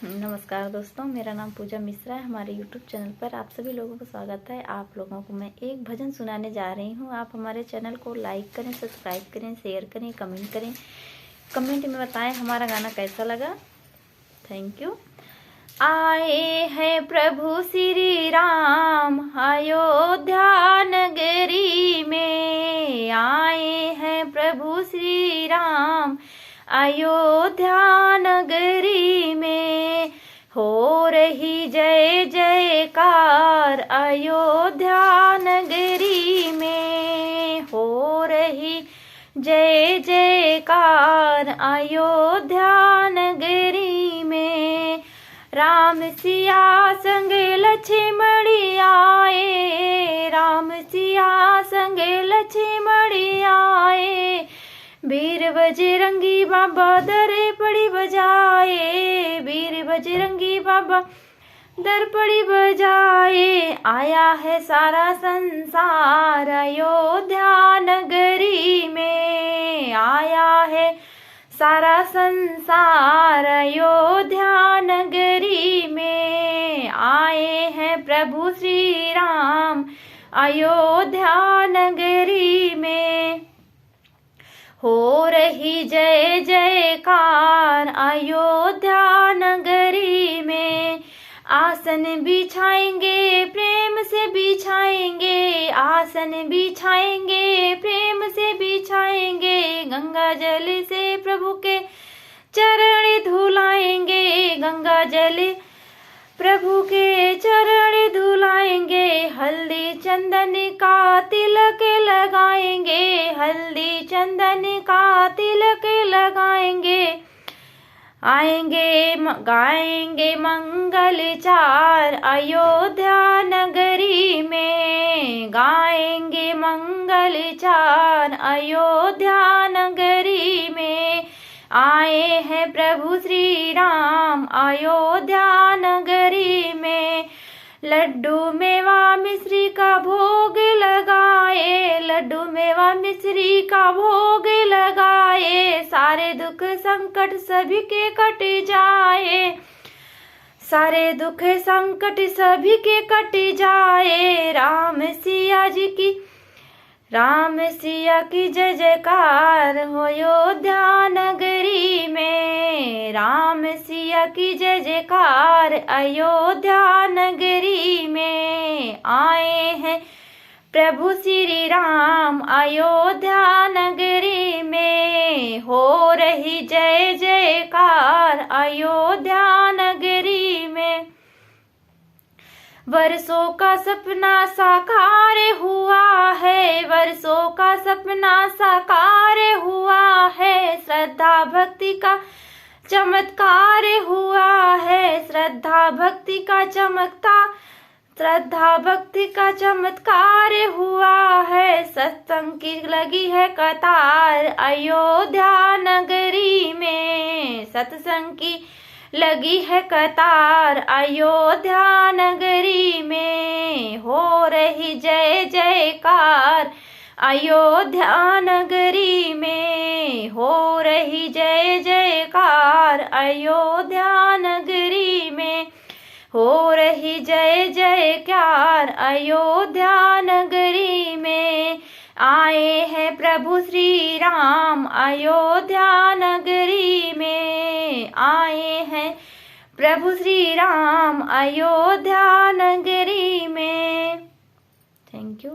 नमस्कार दोस्तों, मेरा नाम पूजा मिश्रा है। हमारे YouTube चैनल पर आप सभी लोगों को स्वागत है। आप लोगों को मैं एक भजन सुनाने जा रही हूँ। आप हमारे चैनल को लाइक करें, सब्सक्राइब करें, शेयर करें, कमेंट करें। कमेंट में बताएं हमारा गाना कैसा लगा। Thank you. आए हैं प्रभु श्री राम अयोध्या नगरी में। आए हैं प्रभु श्री राम अयोध्या नगरी में। हो रही जय जयकार अयोध्या नगरी में। हो रही जय जयकार अयोध्या नगरी में। राम सिया संग लक्ष्मण आए। राम सिया संग लक्ष्मण आए। वीर बजरंगी बाबा दरे पड़ी बजाए। वीर बजरंगी बाबा दर पड़ी बजाए। आया है सारा संसार अयोध्या नगरी में। आया है सारा संसार अयोध्या नगरी में। आए हैं प्रभु श्री राम अयोध्या नगरी में। हो रही जय जयकार अयोध्या नगरी में। आसन बिछाएंगे प्रेम से बिछाएंगे। आसन बिछाएंगे प्रेम से बिछाएंगे। गंगा जल से प्रभु के चरण धुलाएंगे। गंगा जल प्रभु के चरण धुलाएंगे। हल्दी चंदन का तिलक लगाएंगे। हल्दी चंदन का तिलक लगाएंगे। आएंगे गाएंगे मंगल चार अयोध्या नगरी में। गाएंगे मंगल चार अयोध्या नगरी में। आए हैं प्रभु श्री राम अयोध्या नगरी में। लड्डू मेवा मिश्री का भोग लगाए। लड्डू मेवा मिश्री का भोग लगाए। सारे दुख संकट सभी के कट जाए। सारे दुख संकट सभी के कट जाए। राम सिया की जय जयकार हो अयोध्या नगरी में। राम सिया की जय जयकार अयोध्या नगरी में। आए हैं प्रभु श्री राम अयोध्या नगरी में। हो रही जय जयकार अयोध्या नगरी में। वर्षों का सपना साकार हुआ है। वर्षों का सपना साकार हुआ है। श्रद्धा भक्ति का चमत्कार हुआ है। श्रद्धा भक्ति का चमत्कार हुआ है। सत्संग की लगी है कतार अयोध्या नगरी में। सत्संग की लगी है कतार अयोध्या नगरी में। हो रही जय जयकार अयोध्या नगरी में। हो रही जय जयकार अयोध्या नगरी में। हो रही जय जयकार अयोध्या नगरी में। आए हैं प्रभु श्री राम अयोध्या नगरी में। आए हैं प्रभु श्री राम अयोध्या नगरी में। Thank you.